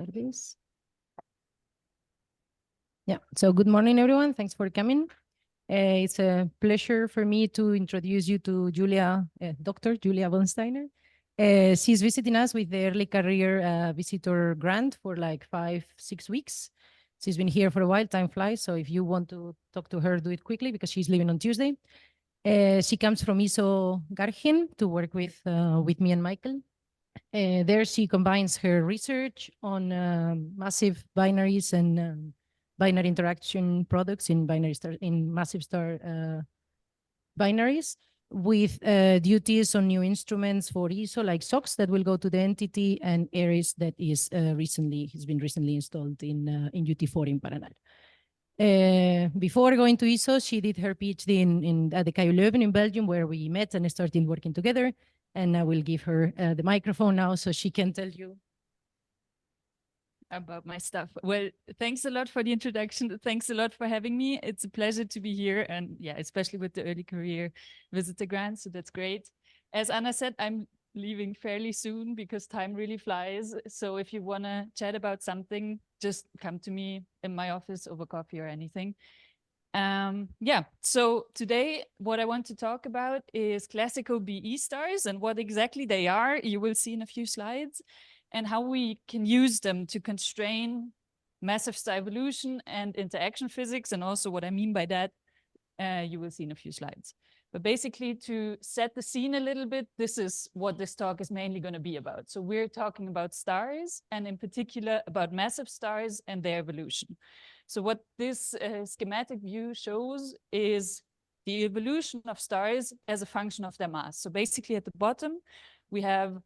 tardes. Yeah, so good morning, everyone. Thanks for coming. It's a pleasure for me to introduce you to Julia, Dr. Julia Bodensteiner. She's visiting us with the early career visitor grant for like 5-6 weeks. She's been here for a while, time flies. So if you want to talk to her, do it quickly because she's leaving on Tuesday. She comes from ISO Garching to work with me and Michael. There she combines her research on massive binaries and binary interaction products in massive star binaries with duties on new instruments for ISO like SOX that will go to the entity and ARIS that has been recently installed in UT4 in Paraná. Before going to ISO, she did her PhD at the KU Leuven in Belgium, where we met and started working together. And I will give her the microphone now so she can tell you about my stuff. Well, thanks a lot for the introduction. Thanks a lot for having me. It's a pleasure to be here. And yeah, especially with the early career visitor grant. So that's great. As Anna said, I'm leaving fairly soon because time really flies. So if you want to chat about something, just come to me in my office over coffee or anything. Yeah, so today what I want to talk about is classical BE stars and what exactly they are. You will see in a few slides, and how we can use them to constrain massive star evolution and interaction physics. And also what I mean by that, you will see in a few slides. But basically, to set the scene a little bit, this is what this talk is mainly going to be about. So we're talking about stars, and in particular about massive stars and their evolution. So what this schematic view shows is the evolution of stars as a function of their mass. So basically at the bottom, we have,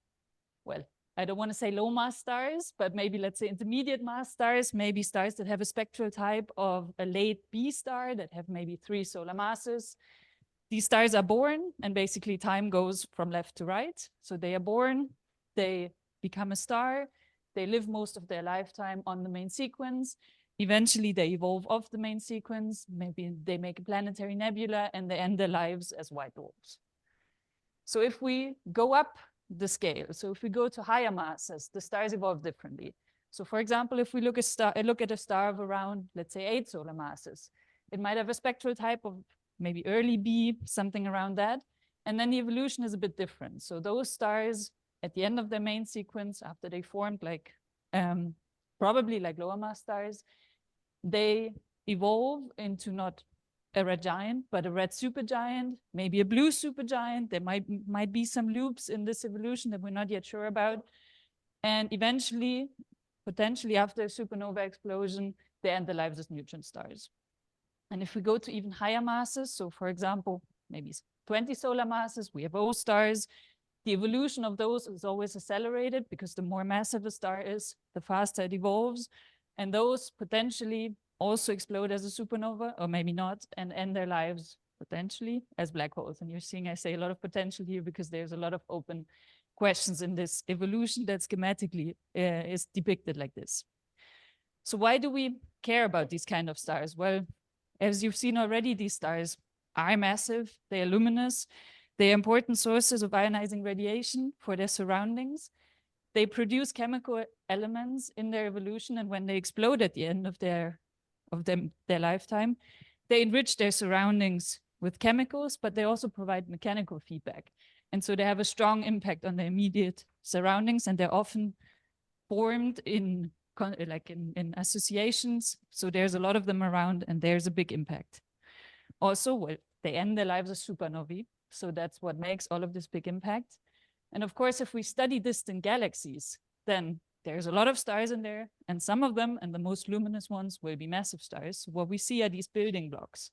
well, I don't want to say low mass stars, but maybe let's say intermediate mass stars, maybe stars that have a spectral type of a late B star that have maybe 3 solar masses. These stars are born, and basically time goes from left to right. So they are born, they become a star, they live most of their lifetime on the main sequence. Eventually they evolve off the main sequence, maybe they make a planetary nebula, and they end their lives as white dwarfs. So if we go up the scale, so if we go to higher masses, the stars evolve differently. So for example, if we look at a star of around, let's say 8 solar masses, it might have a spectral type of maybe early B, something around that. And then the evolution is a bit different. So those stars at the end of their main sequence, after they formed like, probably like lower mass stars, they evolve into not a red giant, but a red supergiant, maybe a blue supergiant. There might be some loops in this evolution that we're not yet sure about. And eventually, potentially after a supernova explosion, they end their lives as neutron stars. And if we go to even higher masses, so for example, maybe 20 solar masses, we have O stars. The evolution of those is always accelerated because the more massive a star is, the faster it evolves. And those potentially also explode as a supernova, or maybe not, and end their lives potentially as black holes. And you're seeing I say a lot of potential here because there's a lot of open questions in this evolution that schematically is depicted like this. So why do we care about these kind of stars? Well, as you've seen already, these stars are massive, they are luminous, they are important sources of ionizing radiation for their surroundings. They produce chemical elements in their evolution, and when they explode at the end of their lifetime, they enrich their surroundings with chemicals, but they also provide mechanical feedback. And so they have a strong impact on their immediate surroundings, and they're often formed in associations. So there's a lot of them around, and there's a big impact. Also, well, they end their lives as supernovae. So that's what makes all of this big impact. And of course, if we study distant galaxies, then there's a lot of stars in there, and some of them, and the most luminous ones, will be massive stars. What we see are these building blocks.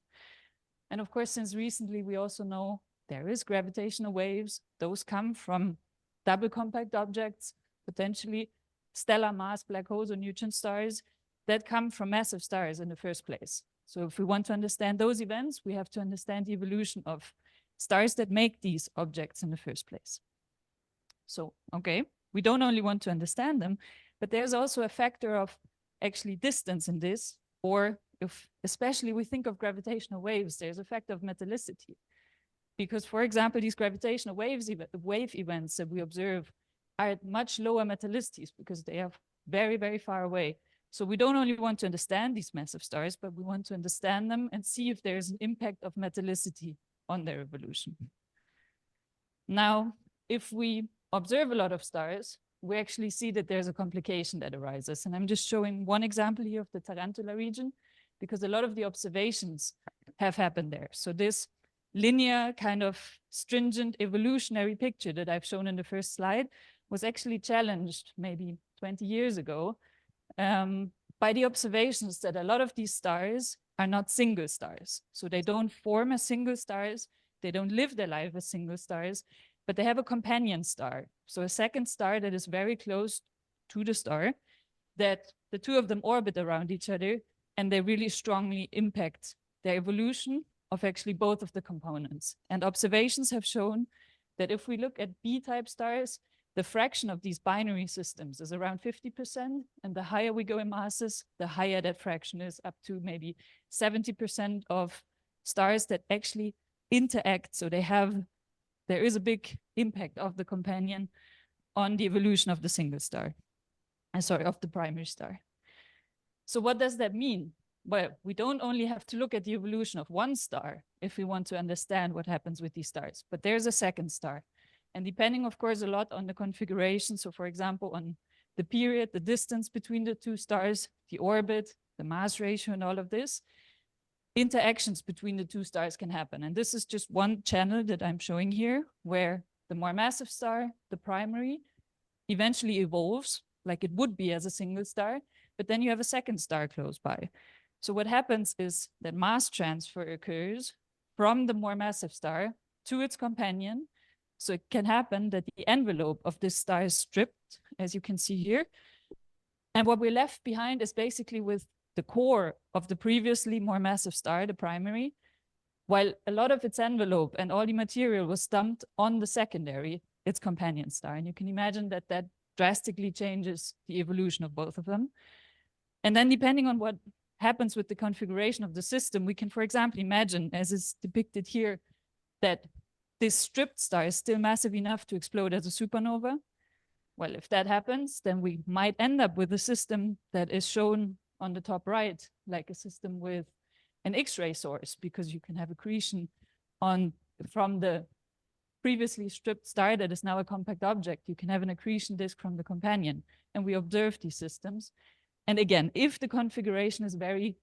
And of course, since recently, we also know there is gravitational waves. Those come from double compact objects, potentially stellar mass black holes or neutron stars that come from massive stars in the first place. So if we want to understand those events, we have to understand the evolution of stars that make these objects in the first place. So, okay, we don't only want to understand them, but there's also a factor of actually distance in this, or if especially we think of gravitational waves, there's a factor of metallicity. Because, for example, these gravitational wave events that we observe are at much lower metallicities because they have very, very far away. So we don't only want to understand these massive stars, but we want to understand them and see if there's an impact of metallicity on their evolution. Now, if we observe a lot of stars, we actually see that there's a complication that arises. And I'm just showing one example here of the Tarantula region, because a lot of the observations have happened there. So this linear kind of stringent evolutionary picture that I've shown in the first slide was actually challenged maybe 20 years ago by the observations that a lot of these stars are not single stars. So they don't form as single stars, they don't live their life as single stars, but they have a companion star. So a second star that is very close to the star, that the two of them orbit around each other, and they really strongly impact the evolution of actually both of the components. And observations have shown that if we look at B-type stars, the fraction of these binary systems is around 50%, and the higher we go in masses, the higher that fraction is, up to maybe 70% of stars that actually interact. So there is a big impact of the companion on the evolution of the single star. Of the primary star. So what does that mean? Well, we don't only have to look at the evolution of one star if we want to understand what happens with these stars, but there's a second star. And depending, of course, a lot on the configuration. So for example, on the period, the distance between the two stars, the orbit, the mass ratio, and all of this, interactions between the two stars can happen. And this is just one channel that I'm showing here, where the more massive star, the primary, eventually evolves like it would be as a single star, but then you have a second star close by. So what happens is that mass transfer occurs from the more massive star to its companion. So it can happen that the envelope of this star is stripped, as you can see here. And what we're left behind is basically with the core of the previously more massive star, the primary, while a lot of its envelope and all the material was dumped on the secondary, its companion star. And you can imagine that that drastically changes the evolution of both of them. And then depending on what happens with the configuration of the system, we can, for example, imagine, as is depicted here, that this stripped star is still massive enough to explode as a supernova. Well, if that happens, then we might end up with a system that is shown on the top right, like a system with an X-ray source, because you can have accretion from the previously stripped star that is now a compact object. You can have an accretion disk from the companion, and we observe these systems. And again, if the configuration is very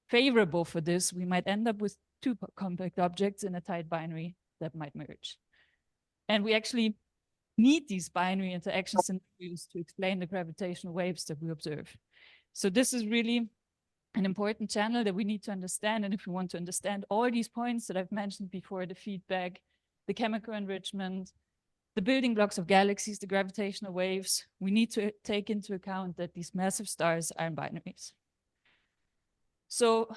favorable for this, we might end up with two compact objects in a tight binary that might merge. And we actually need these binary interaction scenarios to explain the gravitational waves that we observe. So this is really an important channel that we need to understand. And if we want to understand all these points that I've mentioned before, the feedback, the chemical enrichment, the building blocks of galaxies, the gravitational waves, we need to take into account that these massive stars are in binaries. So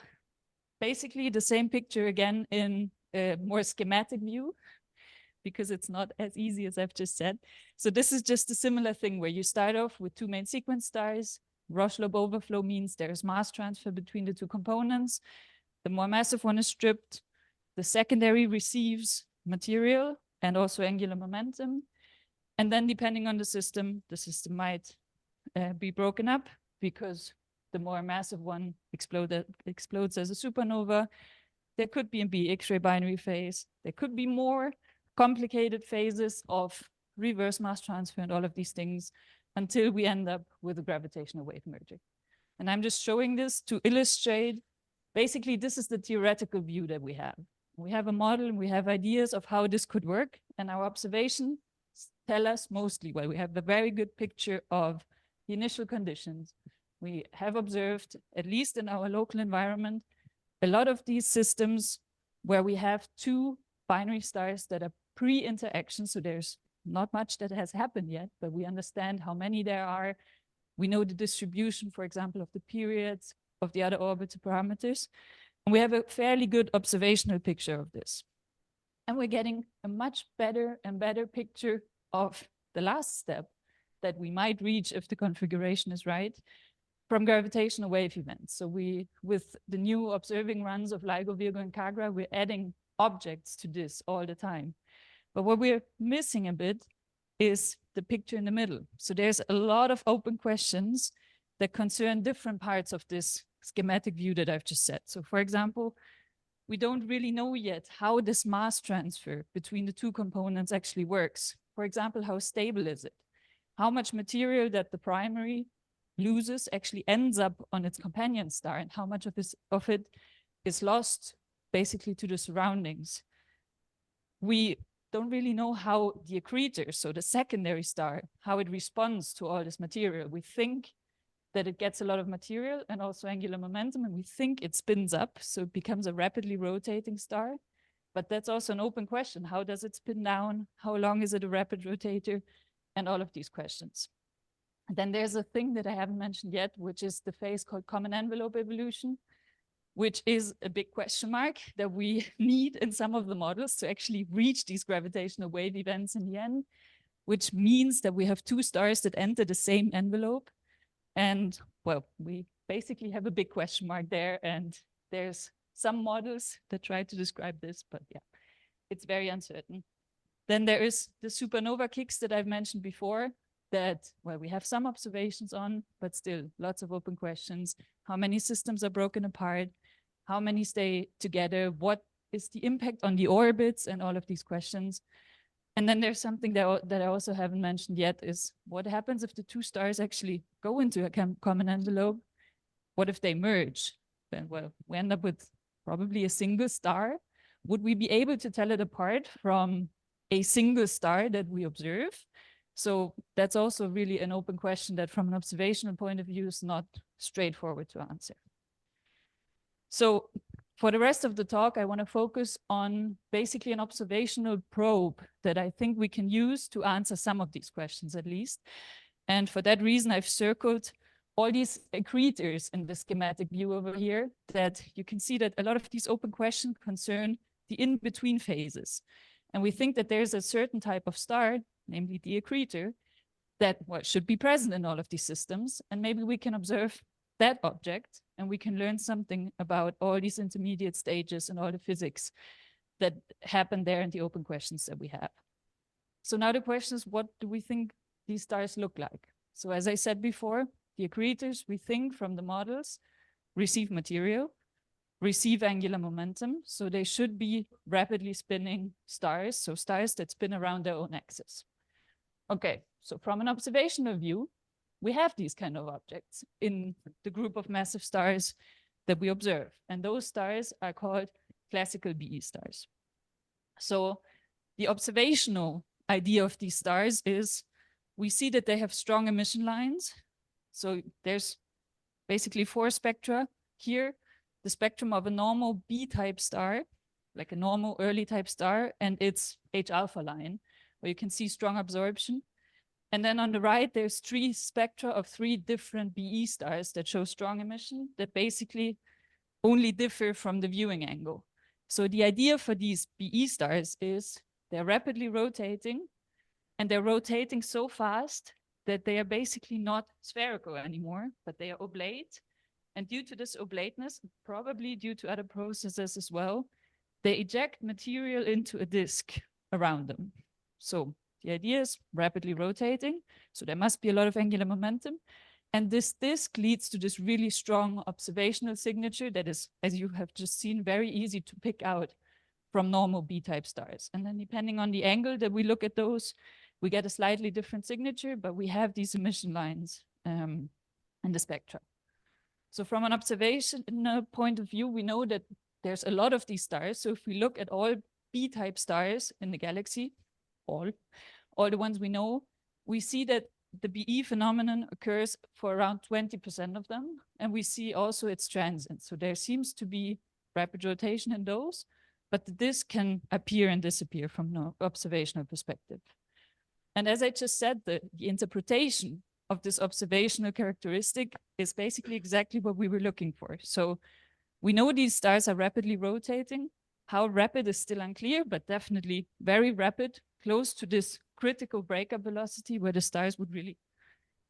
basically the same picture again in a more schematic view, because it's not as easy as I've just said. So this is just a similar thing where you start off with two main sequence stars. Roche-Loeb overflow means there's mass transfer between the two components. The more massive one is stripped. The secondary receives material and also angular momentum. And then depending on the system might be broken up, because the more massive one explodes as a supernova. There could be a B X-ray binary phase. There could be more complicated phases of reverse mass transfer and all of these things until we end up with a gravitational wave merger. And I'm just showing this to illustrate, basically this is the theoretical view that we have. We have a model and we have ideas of how this could work, and our observations tell us mostly, well, we have a very good picture of the initial conditions. We have observed, at least in our local environment, a lot of these systems where we have two binary stars that are pre-interaction, so there's not much that has happened yet, but we understand how many there are. We know the distribution, for example, of the periods, of the other orbital parameters. And we have a fairly good observational picture of this. And we're getting a much better and better picture of the last step that we might reach if the configuration is right from gravitational wave events. So with the new observing runs of LIGO, Virgo, and Kagra, we're adding objects to this all the time. But what we're missing a bit is the picture in the middle. So there's a lot of open questions that concern different parts of this schematic view that I've just said. So for example, we don't really know yet how this mass transfer between the two components actually works. For example, how stable is it? How much material that the primary loses actually ends up on its companion star, and how much of it is lost basically to the surroundings. We don't really know how the accretor, so the secondary star, how it responds to all this material. We think that it gets a lot of material and also angular momentum, and we think it spins up, so it becomes a rapidly rotating star. But that's also an open question. How does it spin down? How long is it a rapid rotator? And all of these questions. And then there's a thing that I haven't mentioned yet, which is the phase called common envelope evolution, which is a big question mark that we need in some of the models to actually reach these gravitational wave events in the end, which means that we have two stars that enter the same envelope. And well, we basically have a big question mark there, and there's some models that try to describe this, but yeah, it's very uncertain. Then there is the supernova kicks that I've mentioned before that, well, we have some observations on, but still lots of open questions. How many systems are broken apart? How many stay together? What is the impact on the orbits and all of these questions? And then there's something that I also haven't mentioned yet is what happens if the two stars actually go into a common envelope? What if they merge? Then, well, we end up with probably a single star. Would we be able to tell it apart from a single star that we observe? So that's also really an open question that from an observational point of view is not straightforward to answer. So for the rest of the talk, I want to focus on basically an observational probe that I think we can use to answer some of these questions at least. And for that reason, I've circled all these accretors in the schematic view over here, that you can see that a lot of these open questions concern the in-between phases. And we think that there's a certain type of star, namely the accretor, that should be present in all of these systems. And maybe we can observe that object and we can learn something about all these intermediate stages and all the physics that happen there in the open questions that we have. So now the question is, what do we think these stars look like? So as I said before, the accretors, we think from the models, receive material, receive angular momentum. So they should be rapidly spinning stars, so stars that spin around their own axis. Okay, so from an observational view, we have these kind of objects in the group of massive stars that we observe. And those stars are called classical BE stars. So the observational idea of these stars is we see that they have strong emission lines. So there's basically 4 spectra here. The spectrum of a normal B-type star, like a normal early type star, and its H-alpha line, where you can see strong absorption. And then on the right, there's 3 spectra of 3 different BE stars that show strong emission that basically only differ from the viewing angle. So the idea for these BE stars is they're rapidly rotating, and they're rotating so fast that they are basically not spherical anymore, but they are oblate. And due to this oblateness, probably due to other processes as well, they eject material into a disk around them. So the idea is rapidly rotating, so there must be a lot of angular momentum. And this disk leads to this really strong observational signature that is, as you have just seen, very easy to pick out from normal B-type stars. And then depending on the angle that we look at those, we get a slightly different signature, but we have these emission lines in the spectra. So from an observational point of view, we know that there's a lot of these stars. So if we look at all B-type stars in the galaxy, all the ones we know, we see that the BE phenomenon occurs for around 20% of them. And we see also its transient. So there seems to be rapid rotation in those, but the disk can appear and disappear from an observational perspective. And as I just said, the interpretation of this observational characteristic is basically exactly what we were looking for. So we know these stars are rapidly rotating. How rapid is still unclear, but definitely very rapid, close to this critical breakup velocity where the stars would really,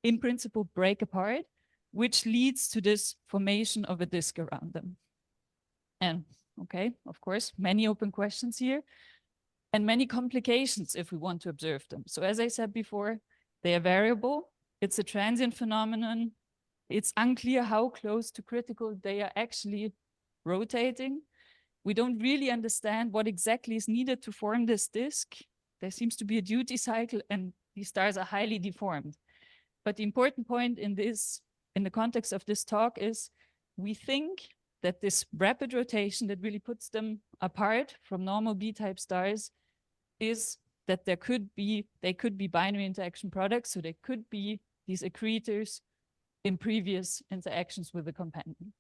in principle, break apart, which leads to this formation of a disk around them. And okay, of course, many open questions here and many complications if we want to observe them. So as I said before, They are variable. It's a transient phenomenon. It's unclear how close to critical they are actually rotating. We don't really understand what exactly is needed to form this disk. There seems to be a duty cycle, and these stars are highly deformed. But the important point in the context of this talk is we think that this rapid rotation that really puts them apart from normal B-type stars is that they could be binary interaction products, so they could be these accretors in previous interactions with the companion.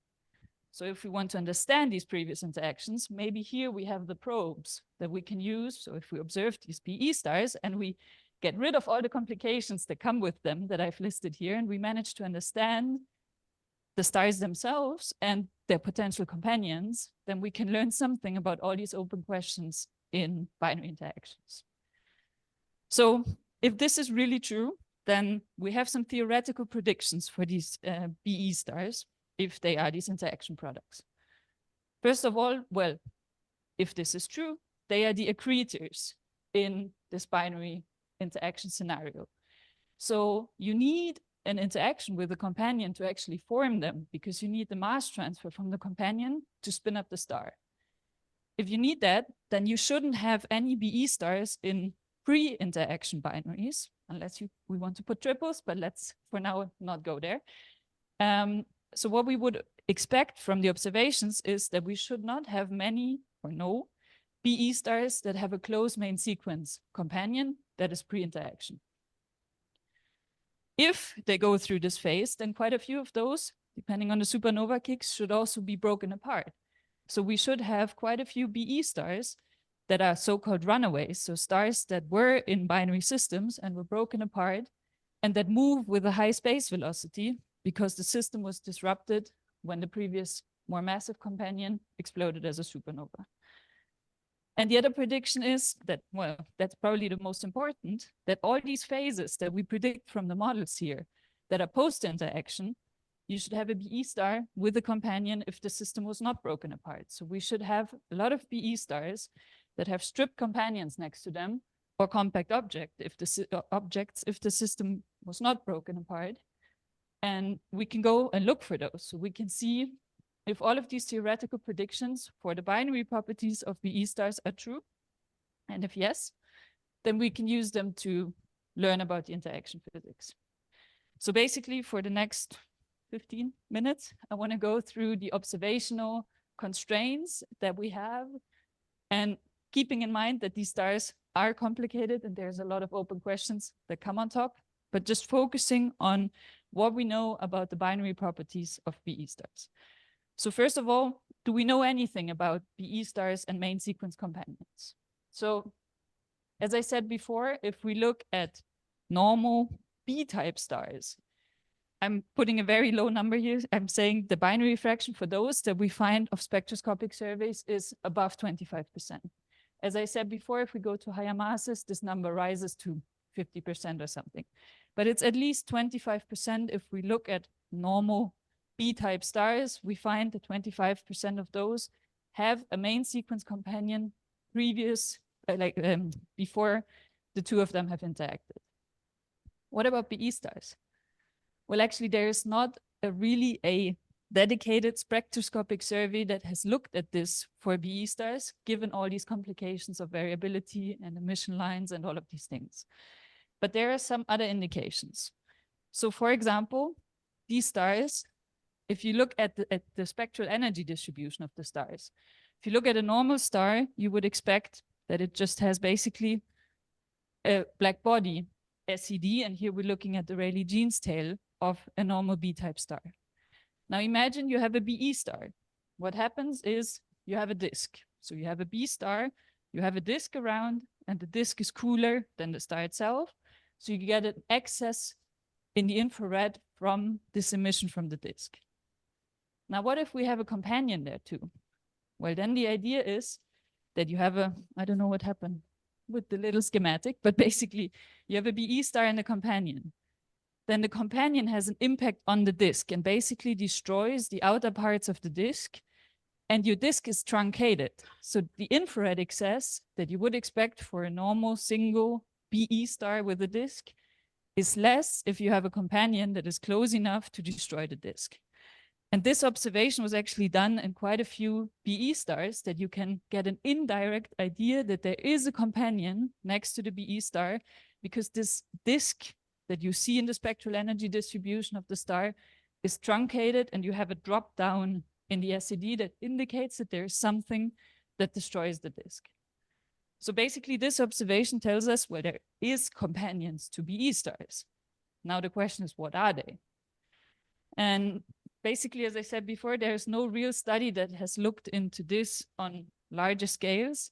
So if we want to understand these previous interactions, maybe here we have the probes that we can use. So if we observe these PE stars and we get rid of all the complications that come with them that I've listed here, and we manage to understand the stars themselves and their potential companions, then we can learn something about all these open questions in binary interactions. So if this is really true, then we have some theoretical predictions for these BE stars, if they are these interaction products. First of all, well, if this is true, they are the accretors in this binary interaction scenario. So you need an interaction with a companion to actually form them, because you need the mass transfer from the companion to spin up the star. If you need that, then you shouldn't have any BE stars in pre-interaction binaries, unless we want to put triples, but let's for now not go there. So what we would expect from the observations is that we should not have many or no BE stars that have a close main sequence companion that is pre-interaction. If they go through this phase, then quite a few of those, depending on the supernova kicks, should also be broken apart. So we should have quite a few BE stars that are so-called runaways, so stars that were in binary systems and were broken apart and that move with a high space velocity because the system was disrupted when the previous more massive companion exploded as a supernova. And the other prediction is that, well, that's probably the most important, that all these phases that we predict from the models here that are post-interaction, you should have a BE star with a companion if the system was not broken apart. So we should have a lot of BE stars that have stripped companions next to them, or compact objects if the system was not broken apart. And we can go and look for those. So we can see if all of these theoretical predictions for the binary properties of BE stars are true. And if yes, then we can use them to learn about the interaction physics. So basically, for the next 15 minutes, I want to go through the observational constraints that we have, and keeping in mind that these stars are complicated and there's a lot of open questions that come on top, but just focusing on what we know about the binary properties of BE stars. So first of all, do we know anything about BE stars and main sequence companions? So as I said before, if we look at normal B-type stars, I'm putting a very low number here. I'm saying the binary fraction for those that we find of spectroscopic surveys is above 25%. As I said before, if we go to higher masses, this number rises to 50% or something. But it's at least 25% if we look at normal B-type stars. We find that 25% of those have a main sequence companion before the two of them have interacted. What about BE stars? Well, actually, there is not really a dedicated spectroscopic survey that has looked at this for BE stars, given all these complications of variability and emission lines and all of these things. But there are some other indications. So for example, these stars, if you look at the spectral energy distribution of the stars, if you look at a normal star, you would expect that it just has basically a black body, SED, and here we're looking at the Rayleigh-Jeans tail of a normal B-type star. Now imagine you have a BE star. What happens is you have a disk. So you have a B star, you have a disk around, and the disk is cooler than the star itself. So you get an excess in the infrared from this emission from the disk. Now, what if we have a companion there too? Well, then the idea is that you have I don't know what happened with the little schematic, but basically you have a BE star and a companion. Then the companion has an impact on the disk and basically destroys the outer parts of the disk, and your disk is truncated. So the infrared excess that you would expect for a normal single BE star with a disk is less if you have a companion that is close enough to destroy the disk. And this observation was actually done in quite a few BE stars, that you can get an indirect idea that there is a companion next to the BE star, because this disk that you see in the spectral energy distribution of the star is truncated, and you have a drop down in the SED that indicates that there is something that destroys the disk. So basically this observation tells us, well, there is companions to BE stars. Now the question is, what are they? And basically, as I said before, there's no real study that has looked into this on larger scales.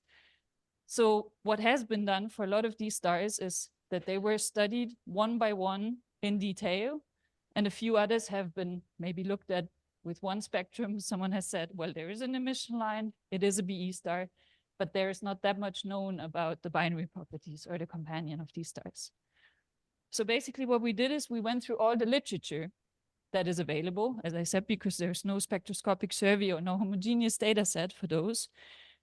So what has been done for a lot of these stars is that they were studied one by one in detail, and a few others have been maybe looked at with one spectrum. Someone has said, well, there is an emission line, it is a BE star, but there is not that much known about the binary properties or the companion of these stars. So basically what we did is we went through all the literature that is available, as I said, because there's no spectroscopic survey or no homogeneous data set for those,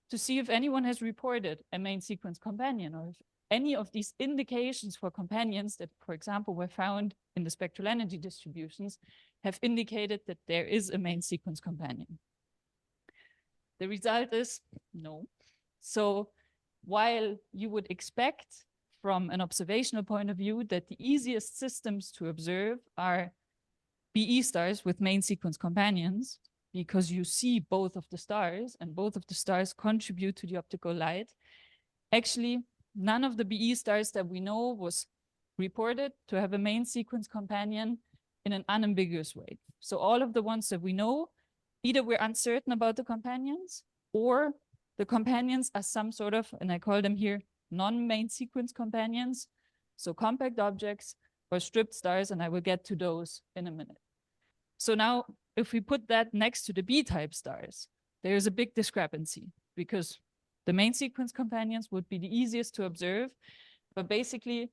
to see if anyone has reported a main sequence companion, or if any of these indications for companions that, for example, were found in the spectral energy distributions have indicated that there is a main sequence companion. The result is no. So while you would expect from an observational point of view that the easiest systems to observe are BE stars with main sequence companions, because you see both of the stars and both of the stars contribute to the optical light, actually none of the BE stars that we know was reported to have a main sequence companion in an unambiguous way. So all of the ones that we know, either we're uncertain about the companions, or the companions are some sort of, and I call them here, non-main sequence companions, so compact objects or stripped stars, and I will get to those in a minute. So now, if we put that next to the B-type stars, there is a big discrepancy, because the main sequence companions would be the easiest to observe, but basically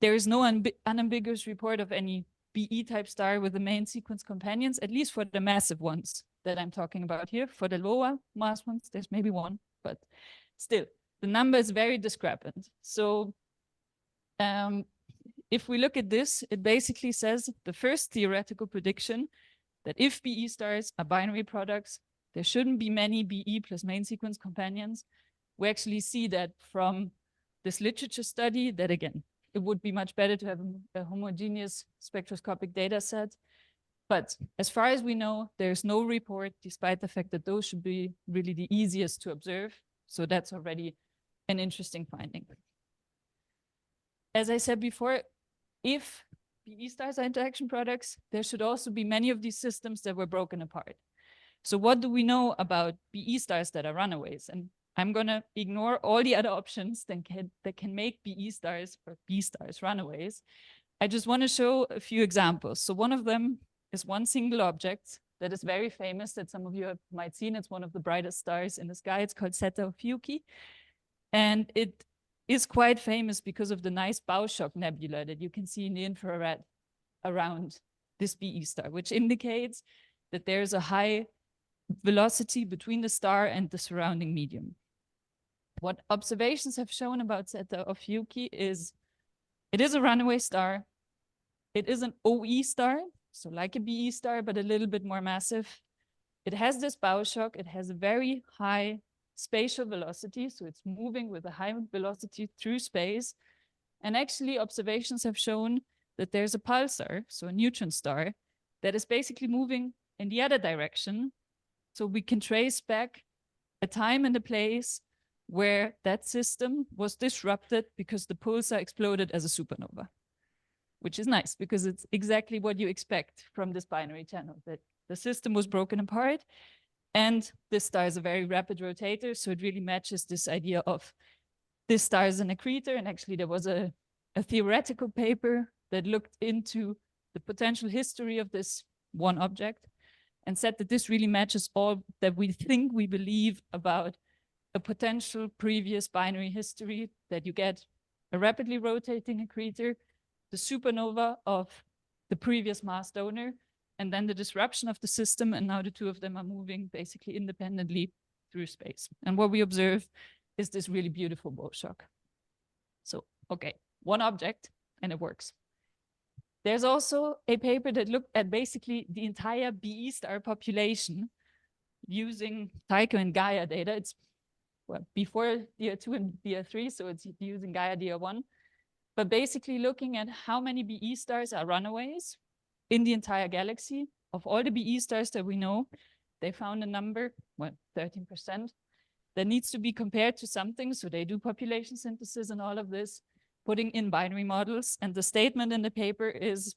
there is no unambiguous report of any BE-type star with the main sequence companions, at least for the massive ones that I'm talking about here. For the lower mass ones, there's maybe one, but still, the number is very discrepant. So if we look at this, it basically says the first theoretical prediction that if BE stars are binary products, there shouldn't be many BE plus main sequence companions. We actually see that from this literature study, that again, it would be much better to have a homogeneous spectroscopic data set. But as far as we know, there's no report, despite the fact that those should be really the easiest to observe. So that's already an interesting finding. As I said before, if BE stars are interaction products, there should also be many of these systems that were broken apart. So what do we know about BE stars that are runaways? And I'm going to ignore all the other options that can make BE stars or B stars runaways. I just want to show a few examples. So one of them is one single object that is very famous, that some of you might seen. It's one of the brightest stars in the sky. It's called Zeta Ophiuchi. And it is quite famous because of the nice bow shock nebula that you can see in the infrared around this BE star, which indicates that there's a high velocity between the star and the surrounding medium. What observations have shown about Zeta Ophiuchi is it is a runaway star. It is an OE star, so like a BE star, but a little bit more massive. It has this bow shock. It has a very high spatial velocity, so it's moving with a high velocity through space. And actually, observations have shown that there's a pulsar, so a neutron star, that is basically moving in the other direction. So we can trace back a time and a place where that system was disrupted because the pulsar exploded as a supernova, which is nice because it's exactly what you expect from this binary channel, that the system was broken apart. And this star is a very rapid rotator, so it really matches this idea of this star is an accretor. And actually, there was a theoretical paper that looked into the potential history of this one object and said that this really matches all that we think we believe about a potential previous binary history, that you get a rapidly rotating accretor, the supernova of the previous mass donor, and then the disruption of the system, and now the two of them are moving basically independently through space. And what we observe is this really beautiful bow shock. So, okay, one object, and it works. There's also a paper that looked at basically the entire BE star population using Tycho and Gaia data. It's before DR2 and DR3, so it's using Gaia DR1. But basically looking at how many BE stars are runaways in the entire galaxy. Of all the BE stars that we know, they found a number, 13%, that needs to be compared to something. So they do population synthesis and all of this, putting in binary models. And the statement in the paper is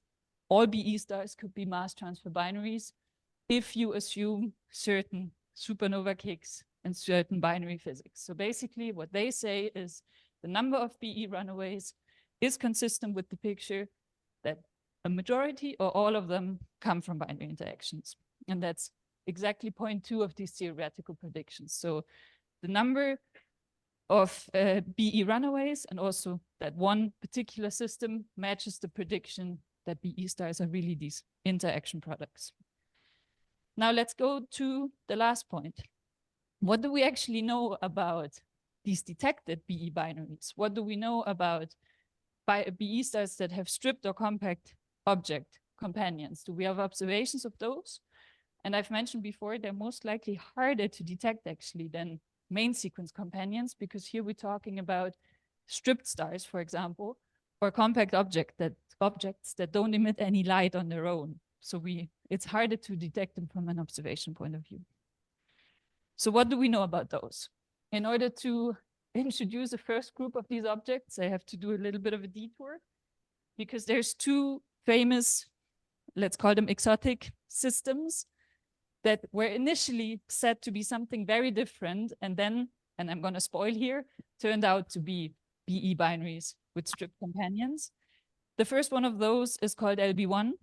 all BE stars could be mass transfer binaries if you assume certain supernova kicks and certain binary physics. So basically what they say is the number of BE runaways is consistent with the picture that a majority or all of them come from binary interactions. And that's exactly point 2 of these theoretical predictions. So the number of BE runaways and also that one particular system matches the prediction that BE stars are really these interaction products. Now let's go to the last point. What do we actually know about these detected BE binaries? What do we know about BE stars that have stripped or compact object companions? Do we have observations of those? And I've mentioned before, they're most likely harder to detect actually than main sequence companions, because here we're talking about stripped stars, for example, or compact objects that don't emit any light on their own. So it's harder to detect them from an observation point of view. So what do we know about those? In order to introduce the first group of these objects, I have to do a little bit of a detour, because there's 2 famous, let's call them exotic systems, that were initially said to be something very different, and then, and I'm going to spoil here, turned out to be BE binaries with stripped companions. The first one of those is called LB1,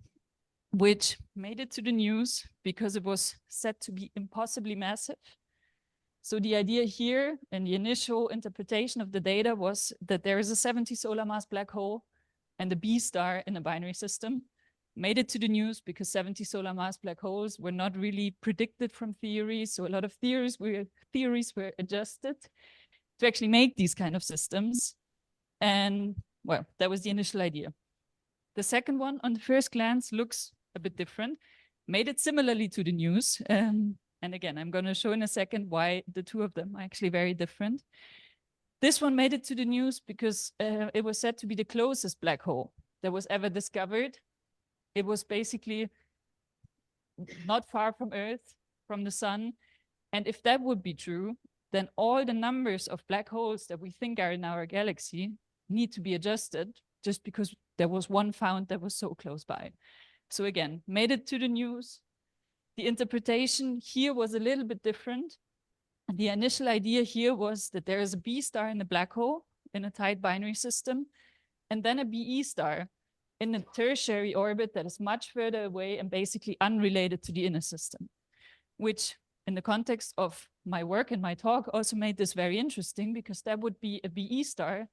which made it to the news because it was said to be impossibly massive. So the idea here and the initial interpretation of the data was that there is a 70 solar mass black hole and a B star in a binary system. Made it to the news because 70 solar mass black holes were not really predicted from theories. So a lot of theories were adjusted to actually make these kind of systems. And well, that was the initial idea. The second one on the first glance looks a bit different, made it similarly to the news. And again, I'm going to show in a second why the 2 of them are actually very different. This one made it to the news because it was said to be the closest black hole that was ever discovered. It was basically not far from Earth, from the sun. And if that would be true, then all the numbers of black holes that we think are in our galaxy need to be adjusted just because there was one found that was so close by. So again, made it to the news. The interpretation here was a little bit different. The initial idea here was that there is a B star in the black hole in a tight binary system, and then a BE star in a tertiary orbit that is much further away and basically unrelated to the inner system, which in the context of my work and my talk also made this very interesting, because that would be a BE star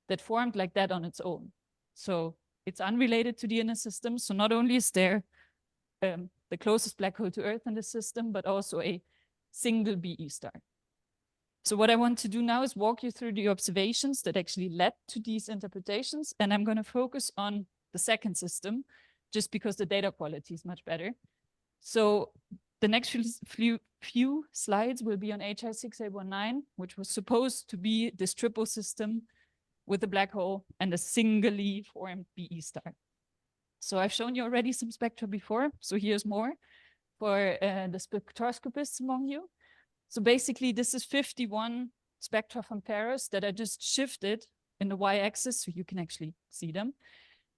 that formed like that on its own. So it's unrelated to the inner system. So not only is there the closest black hole to Earth in the system, but also a single BE star. So what I want to do now is walk you through the observations that actually led to these interpretations. And I'm going to focus on the second system, just because the data quality is much better. So the next few slides will be on HI6819, which was supposed to be this triple system with a black hole and a singly formed BE star. So I've shown you already some spectra before. So here's more for the spectroscopists among you. So basically, this is 51 spectra from Paris that I just shifted in the y-axis so you can actually see them.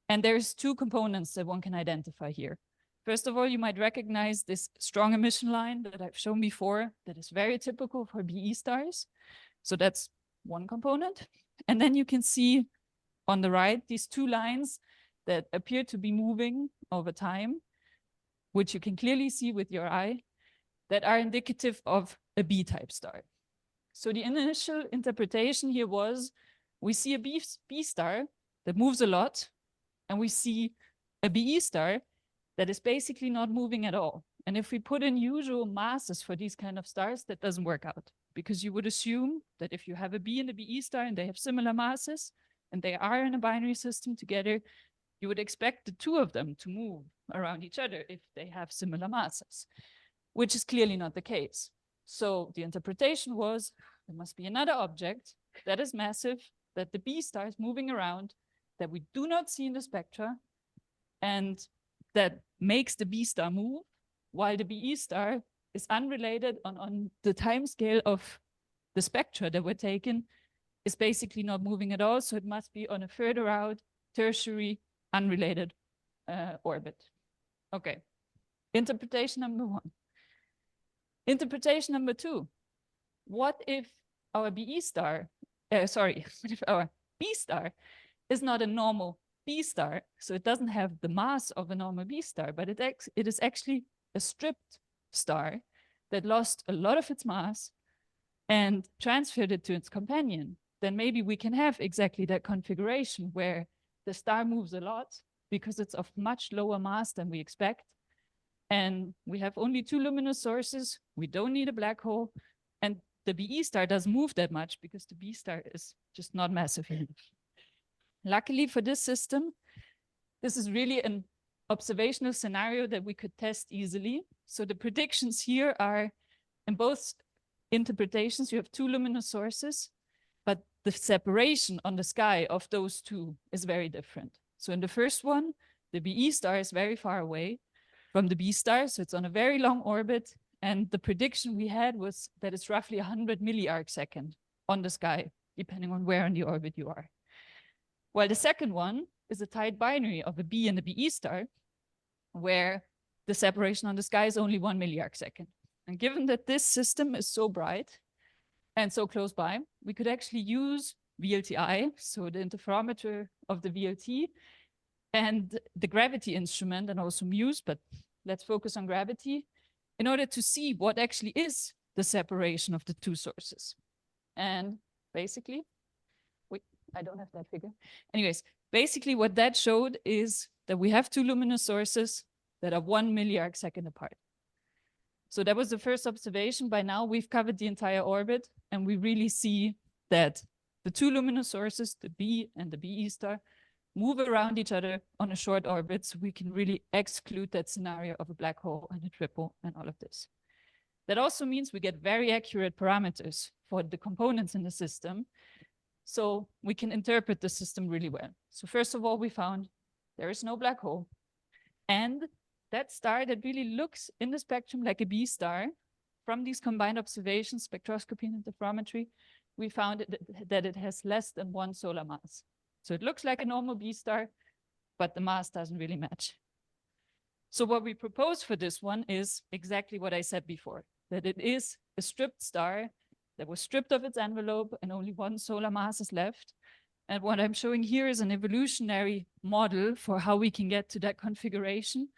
And there's 2 components that one can identify here. First of all, you might recognize this strong emission line that I've shown before that is very typical for BE stars. So that's one component. And then you can see on the right, these 2 lines that appear to be moving over time, which you can clearly see with your eye, that are indicative of a B-type star. So the initial interpretation here was, we see a B star that moves a lot, and we see a BE star that is basically not moving at all. And if we put in usual masses for these kind of stars, that doesn't work out, because you would assume that if you have a B and a BE star and they have similar masses, and they are in a binary system together, you would expect the two of them to move around each other if they have similar masses, which is clearly not the case. So the interpretation was there must be another object that is massive, that the B star is moving around, that we do not see in the spectra, and that makes the B star move, while the BE star is unrelated on the time scale of the spectra that were taken, is basically not moving at all. So it must be on a further out, tertiary, unrelated orbit. Okay, interpretation number one. Interpretation number two, what if our BE star, what if our B star is not a normal B star, so it doesn't have the mass of a normal B star, but it is actually a stripped star that lost a lot of its mass and transferred it to its companion, then maybe we can have exactly that configuration where the star moves a lot because it's of much lower mass than we expect. And we have only two luminous sources. We don't need a black hole. And the BE star doesn't move that much because the B star is just not massive enough. Luckily for this system, this is really an observational scenario that we could test easily. So the predictions here are, in both interpretations, you have two luminous sources, but the separation on the sky of those two is very different. So in the first one, the BE star is very far away from the B star, so it's on a very long orbit. And the prediction we had was that it's roughly 100 milliarc-second on the sky, depending on where in the orbit you are. While the second one is a tight binary of a B and a BE star, where the separation on the sky is only 1 milliarc-second. And given that this system is so bright and so close by, we could actually use VLTI, so the interferometer of the VLT, and the gravity instrument, and also MUSE, but let's focus on gravity, in order to see what actually is the separation of the two sources. And basically, wait, I don't have that figure. Anyways, basically what that showed is that we have two luminous sources that are 1 milliarc-second apart. So that was the first observation. By now we've covered the entire orbit, and we really see that the two luminous sources, the B and the BE star, move around each other on a short orbit, so we can really exclude that scenario of a black hole and a triple and all of this. That also means we get very accurate parameters for the components in the system, so we can interpret the system really well. So first of all, we found there is no black hole, and that star that really looks in the spectrum like a B star, from these combined observations, spectroscopy and interferometry, we found that it has less than 1 solar mass. So it looks like a normal B star, but the mass doesn't really match. So what we propose for this one is exactly what I said before, that it is a stripped star that was stripped of its envelope and only 1 solar mass is left. And what I'm showing here is an evolutionary model for how we can get to that configuration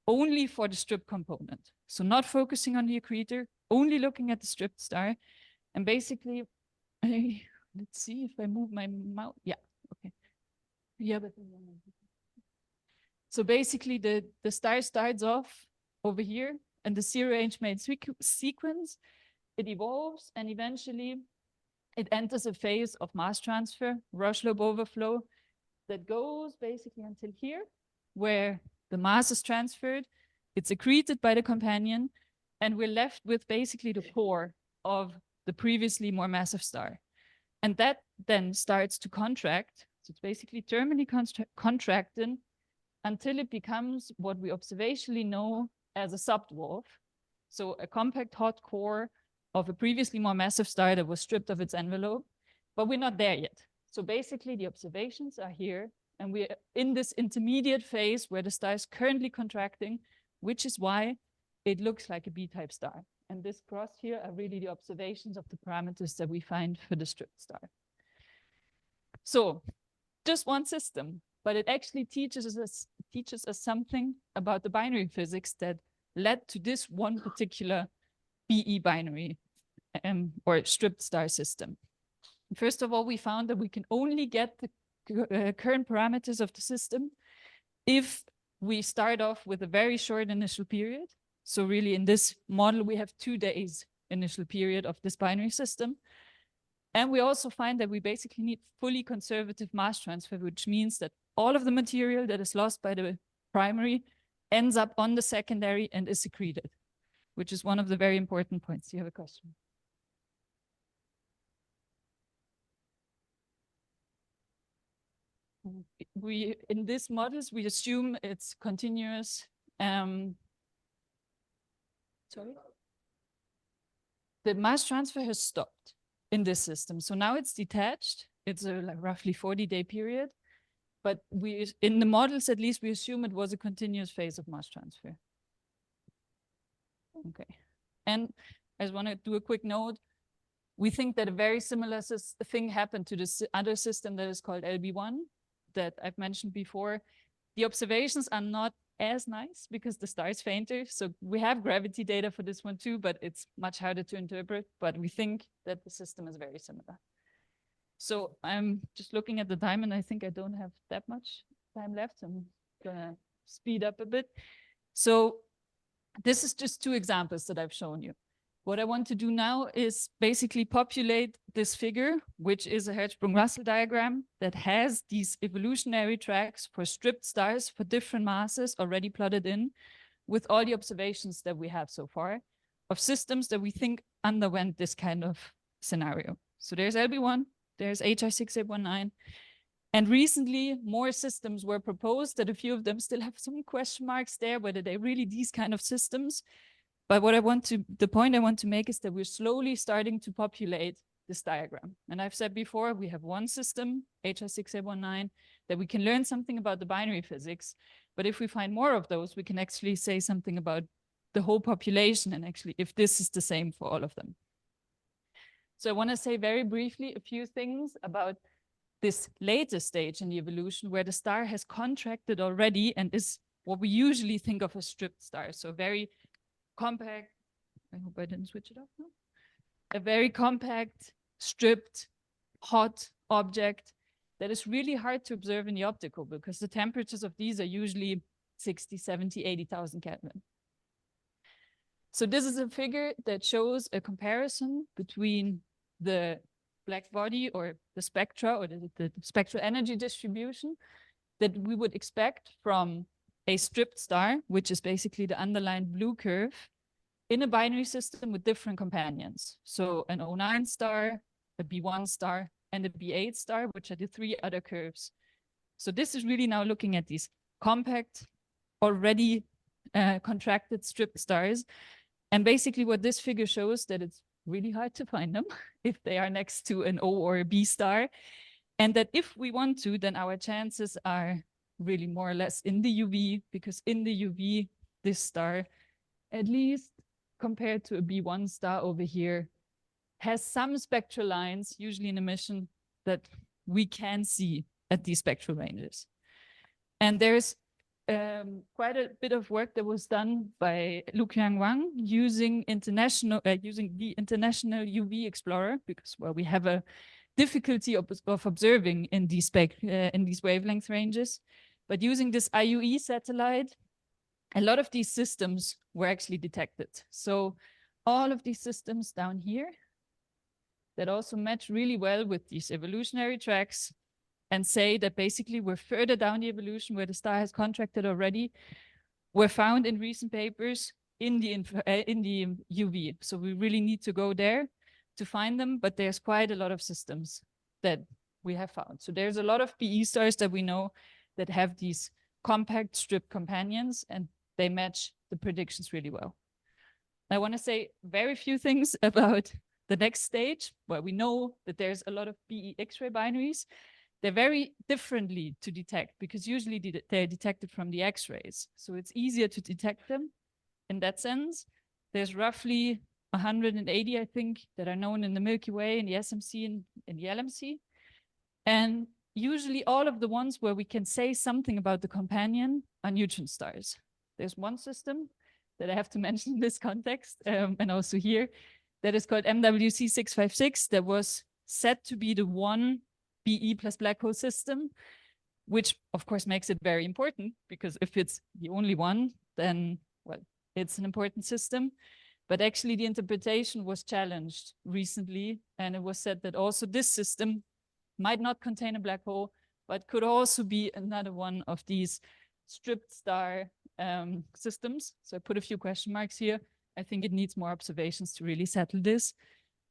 only for the stripped component. So not focusing on the accretor, only looking at the stripped star. And basically, let's see if I move my mouse. Yeah. Okay. Yeah, but so basically the star starts off over here and the zero-range-made sequence, it evolves and eventually it enters a phase of mass transfer, rush lobe overflow, that goes basically until here, where the mass is transferred, it's accreted by the companion, and we're left with basically the core of the previously more massive star. And that then starts to contract. So it's basically terminally contracting until it becomes what we observationally know as a subdwarf. So a compact hot core of a previously more massive star that was stripped of its envelope, but we're not there yet. So basically the observations are here, and we're in this intermediate phase where the star is currently contracting, which is why it looks like a B-type star. And this cross here are really the observations of the parameters that we find for the stripped star. So just one system, but it actually teaches us something about the binary physics that led to this one particular BE binary or stripped star system. First of all, we found that we can only get the current parameters of the system if we start off with a very short initial period. So really in this model, we have 2 days initial period of this binary system. And we also find that we basically need fully conservative mass transfer, which means that all of the material that is lost by the primary ends up on the secondary and is secreted, which is one of the very important points. Do you have a question? In these models, we assume it's continuous. Sorry? The mass transfer has stopped in this system. So now it's detached. It's a like roughly 40-day period. But in the models, at least, we assume it was a continuous phase of mass transfer. Okay. And I just want to do a quick note. We think that a very similar thing happened to this other system that is called LB1 that I've mentioned before. The observations are not as nice because the star is fainter. So we have gravity data for this one too, but it's much harder to interpret. But we think that the system is very similar. So I'm just looking at the time and I think I don't have that much time left. I'm gonna speed up a bit. So this is just two examples that I've shown you. What I want to do now is basically populate this figure, which is a Hertzsprung-Russell diagram that has these evolutionary tracks for stripped stars for different masses already plotted in with all the observations that we have so far of systems that we think underwent this kind of scenario. So there's LB1, there's HI6819, and recently more systems were proposed that a few of them still have some question marks there, whether they're really these kind of systems. But the point I want to make is that we're slowly starting to populate this diagram. And I've said before, we have one system, HI6819, that we can learn something about the binary physics. But if we find more of those, we can actually say something about the whole population and actually if this is the same for all of them. So I want to say very briefly a few things about this later stage in the evolution where the star has contracted already and is what we usually think of as stripped stars. So very compact, I hope I didn't switch it off now. A very compact, stripped, hot object that is really hard to observe in the optical because the temperatures of these are usually 60, 70, 80,000 Kelvin. So this is a figure that shows a comparison between the black body or the spectra or the spectral energy distribution that we would expect from a stripped star, which is basically the underlined blue curve, in a binary system with different companions. So an O9 star, a B1 star, and a B8 star, which are the three other curves. So this is really now looking at these compact, already contracted stripped stars. And basically what this figure shows that it's really hard to find them if they are next to an O or a B star. And that if we want to, then our chances are really more or less in the UV, because in the UV, this star, at least compared to a B1 star over here, has some spectral lines, usually in emission, that we can see at these spectral ranges. And there's quite a bit of work that was done by Luqiang Wang using the International UV Explorer, because, well, we have a difficulty of observing in these wavelength ranges. But using this IUE satellite, a lot of these systems were actually detected. So all of these systems down here that also match really well with these evolutionary tracks and say that basically we're further down the evolution where the star has contracted already, were found in recent papers in the UV. So we really need to go there to find them, but there's quite a lot of systems that we have found. So there's a lot of BE stars that we know that have these compact strip companions and they match the predictions really well. I want to say very few things about the next stage, where we know that there's a lot of BE X-ray binaries. They're very differently to detect because usually they're detected from the X-rays. So it's easier to detect them in that sense. There's roughly 180, I think, that are known in the Milky Way, in the SMC, and in the LMC. And usually all of the ones where we can say something about the companion are neutron stars. There's one system that I have to mention in this context, and also here, that is called MWC 656, that was said to be the one BE plus black hole system, which of course makes it very important, because if it's the only one, then, well, it's an important system. But actually the interpretation was challenged recently, and it was said that also this system might not contain a black hole, but could also be another one of these stripped star systems. So I put a few question marks here. I think it needs more observations to really settle this.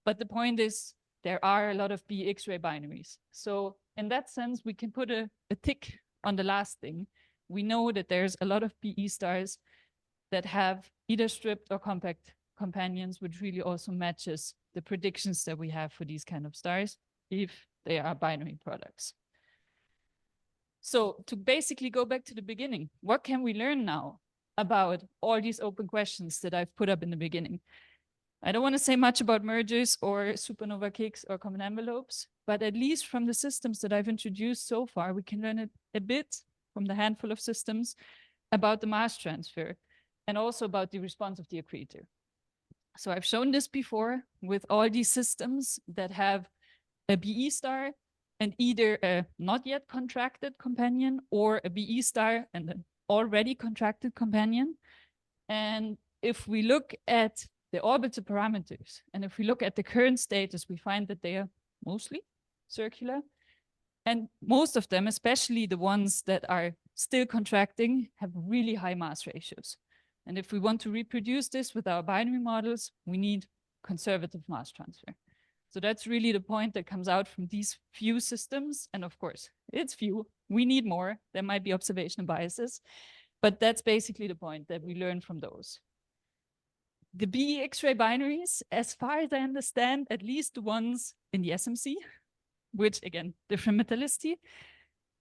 But the point is, there are a lot of B X-ray binaries. So in that sense, we can put a tick on the last thing. We know that there's a lot of BE stars that have either stripped or compact companions, which really also matches the predictions that we have for these kind of stars if they are binary products. So to basically go back to the beginning, what can we learn now about all these open questions that I've put up in the beginning? I don't want to say much about mergers or supernova kicks or common envelopes, but at least from the systems that I've introduced so far, we can learn a bit from the handful of systems about the mass transfer and also about the response of the accretor. So I've shown this before with all these systems that have a BE star and either a not yet contracted companion or a BE star and an already contracted companion. And if we look at the orbital parameters, and if we look at the current status, we find that they are mostly circular. And most of them, especially the ones that are still contracting, have really high mass ratios. And if we want to reproduce this with our binary models, we need conservative mass transfer. So that's really the point that comes out from these few systems. And of course, it's few. We need more. There might be observational biases, but that's basically the point that we learn from those. The BE X-ray binaries, as far as I understand, at least the ones in the SMC, which again, different metallicity.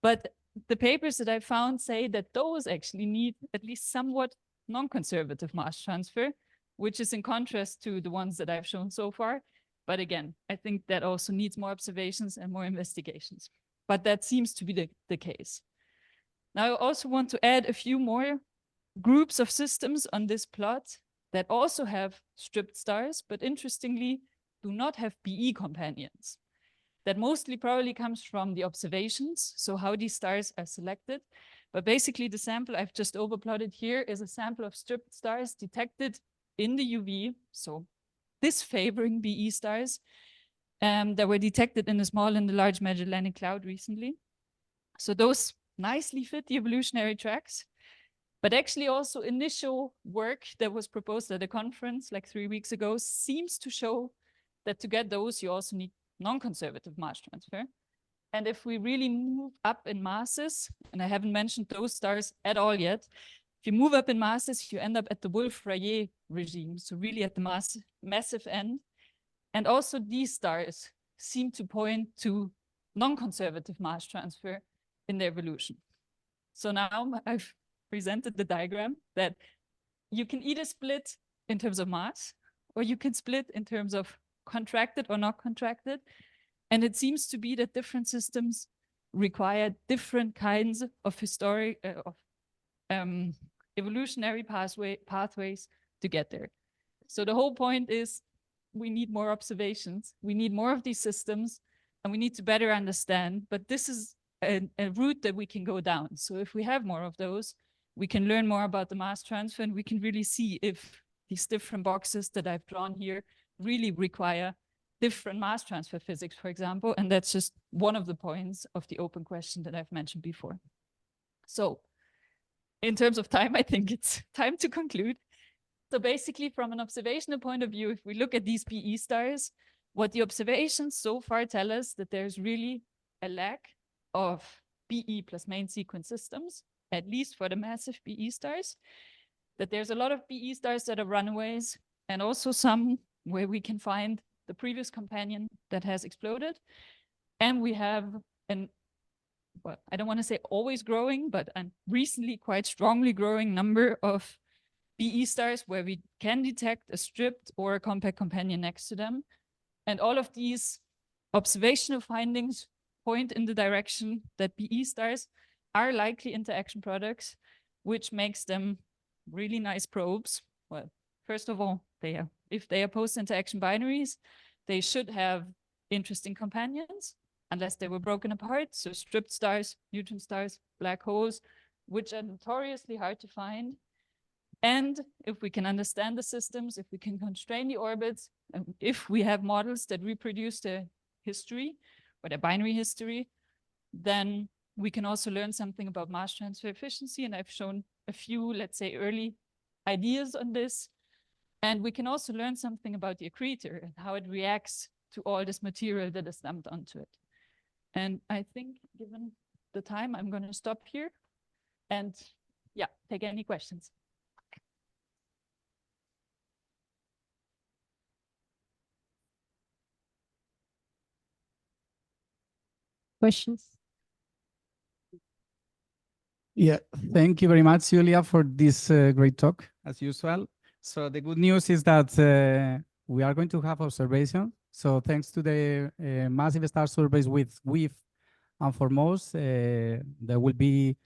But the papers that I found say that those actually need at least somewhat non-conservative mass transfer, which is in contrast to the ones that I've shown so far. But again, I think that also needs more observations and more investigations. But that seems to be the case. Now, I also want to add a few more groups of systems on this plot that also have stripped stars, but interestingly, do not have BE companions. That mostly probably comes from the observations, so how these stars are selected. But basically, the sample I've just overplotted here is a sample of stripped stars detected in the UV, so disfavoring BE stars that were detected in the Small and the Large Magellanic Cloud recently. So those nicely fit the evolutionary tracks. But actually also initial work that was proposed at a conference like 3 weeks ago seems to show that to get those, you also need non-conservative mass transfer. And if we really move up in masses, and I haven't mentioned those stars at all yet, if you move up in masses, you end up at the Wolf-Rayet regime, so really at the massive end. And also these stars seem to point to non-conservative mass transfer in their evolution. So now I've presented the diagram that you can either split in terms of mass, or you can split in terms of contracted or not contracted. And it seems to be that different systems require different kinds of evolutionary pathways to get there. So the whole point is we need more observations, we need more of these systems, and we need to better understand, but this is a route that we can go down. So if we have more of those, we can learn more about the mass transfer, and we can really see if these different boxes that I've drawn here really require different mass transfer physics, for example. And that's just one of the points of the open question that I've mentioned before. So in terms of time, I think it's time to conclude. So basically, from an observational point of view, if we look at these BE stars, what the observations so far tell us that there's really a lack of BE plus main sequence systems, at least for the massive BE stars, that there's a lot of BE stars that are runaways, and also some where we can find the previous companion that has exploded. And we have well, I don't want to say always growing, but a recently quite strongly growing number of BE stars where we can detect a stripped or a compact companion next to them. And all of these observational findings point in the direction that BE stars are likely interaction products, which makes them really nice probes. Well, first of all, if they are post-interaction binaries, they should have interesting companions, unless they were broken apart. So stripped stars, neutron stars, black holes, which are notoriously hard to find. And if we can understand the systems, if we can constrain the orbits, and if we have models that reproduce the history or the binary history, then we can also learn something about mass transfer efficiency. And I've shown a few, let's say, early ideas on this. And we can also learn something about the accretor and how it reacts to all this material that is dumped onto it. And I think, given the time, I'm going to stop here and, yeah, take any questions. Questions? Yeah, thank you very much, Julia, for this great talk, as usual. So the good news is that we are going to have observation. So thanks to the massive star surveys with WIF and for MOST, there will be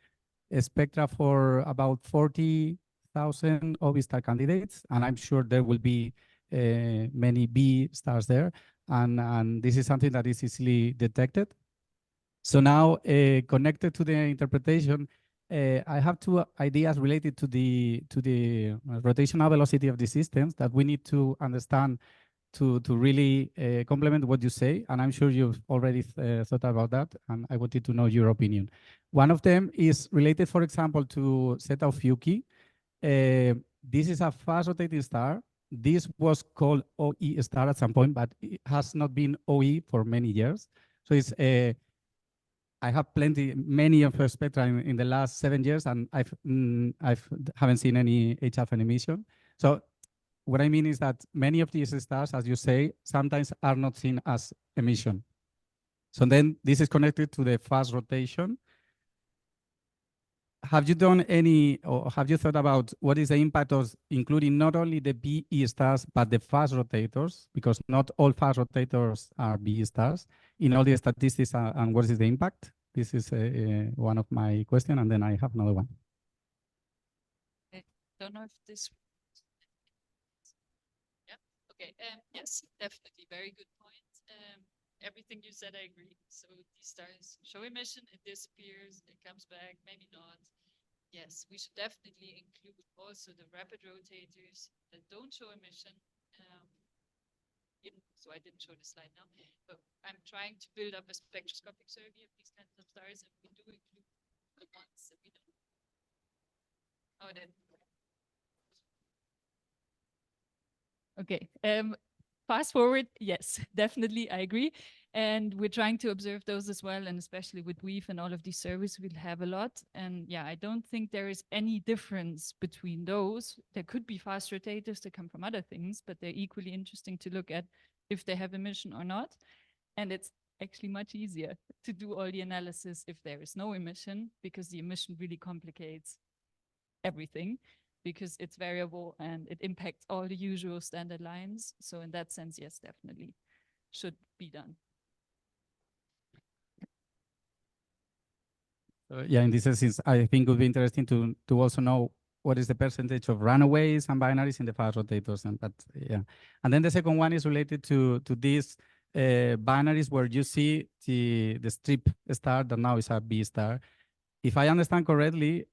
a spectra for about 40,000 OB star candidates, and I'm sure there will be many B stars there. And this is something that is easily detected. So now, connected to the interpretation, I have two ideas related to the rotational velocity of the systems that we need to understand to really complement what you say. And I'm sure you've already thought about that, and I wanted to know your opinion. One of them is related, for example, to Zeta Ophiuchi. This is a fast rotating star. This was called OE star at some point, but it has not been OE for many years. So it's I have many of her spectra in the last 7 years, and I haven't seen any H-alpha emission. So what I mean is that many of these stars, as you say, sometimes are not seen as emission. So then this is connected to the fast rotation. Have you done any, or have you thought about what is the impact of including not only the BE stars, but the fast rotators, because not all fast rotators are BE stars, in all the statistics, and what is the impact? This is one of my questions, and then I have another one. I don't know if this... Yeah, okay, yes, definitely, very good point. Everything you said, I agree. So these stars show emission, it disappears, it comes back, maybe not. Yes, we should definitely include also the rapid rotators that don't show emission. So I didn't show the slide now, but I'm trying to build up a spectroscopic survey of these kinds of stars, and we do include the ones that we don't. Oh, then. Okay. Fast forward, yes, definitely, I agree. And we're trying to observe those as well, and especially with WEAF and all of these surveys, we'll have a lot. And yeah, I don't think there is any difference between those. There could be fast rotators that come from other things, but they're equally interesting to look at if they have emission or not. And it's actually much easier to do all the analysis if there is no emission, because the emission really complicates everything, because it's variable and it impacts all the usual standard lines. So in that sense, yes, definitely should be done. Yeah, in this sense, I think it would be interesting to also know what is the percentage of runaways and binaries in the fast rotators. And that, yeah. And then the second one is related to these binaries where you see the strip star that now is a B star. If I understand correctly,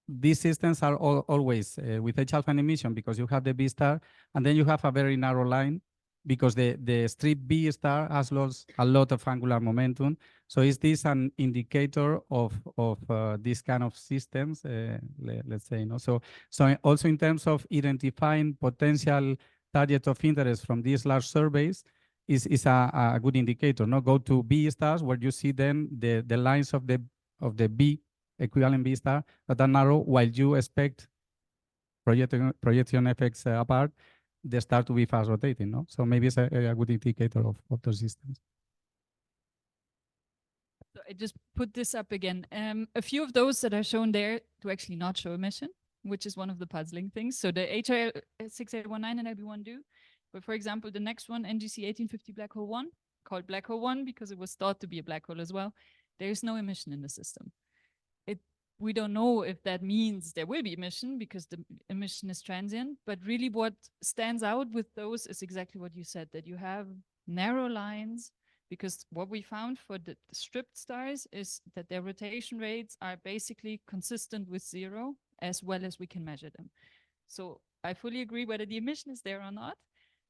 these systems are always with H-alpha emission, because you have the B star, and then you have a very narrow line because the strip B star has lost a lot of angular momentum. So is this an indicator of this kind of systems, let's say, no? So also in terms of identifying potential targets of interest from these large surveys is a good indicator, no? Go to B stars where you see then the lines of the B equivalent B star that are narrow, while you expect projection effects apart, they start to be fast rotating, no? So maybe it's a good indicator of those systems. So I just put this up again. A few of those that are shown there do actually not show emission, which is one of the puzzling things. So the HIL 6819 and LB1 do. But for example, the next one, NGC 1850 black hole 1, called black hole 1 because it was thought to be a black hole as well, there is no emission in the system. We don't know if that means there will be emission because the emission is transient, but really what stands out with those is exactly what you said, that you have narrow lines because what we found for the stripped stars is that their rotation rates are basically consistent with 0 as well as we can measure them. So I fully agree whether the emission is there or not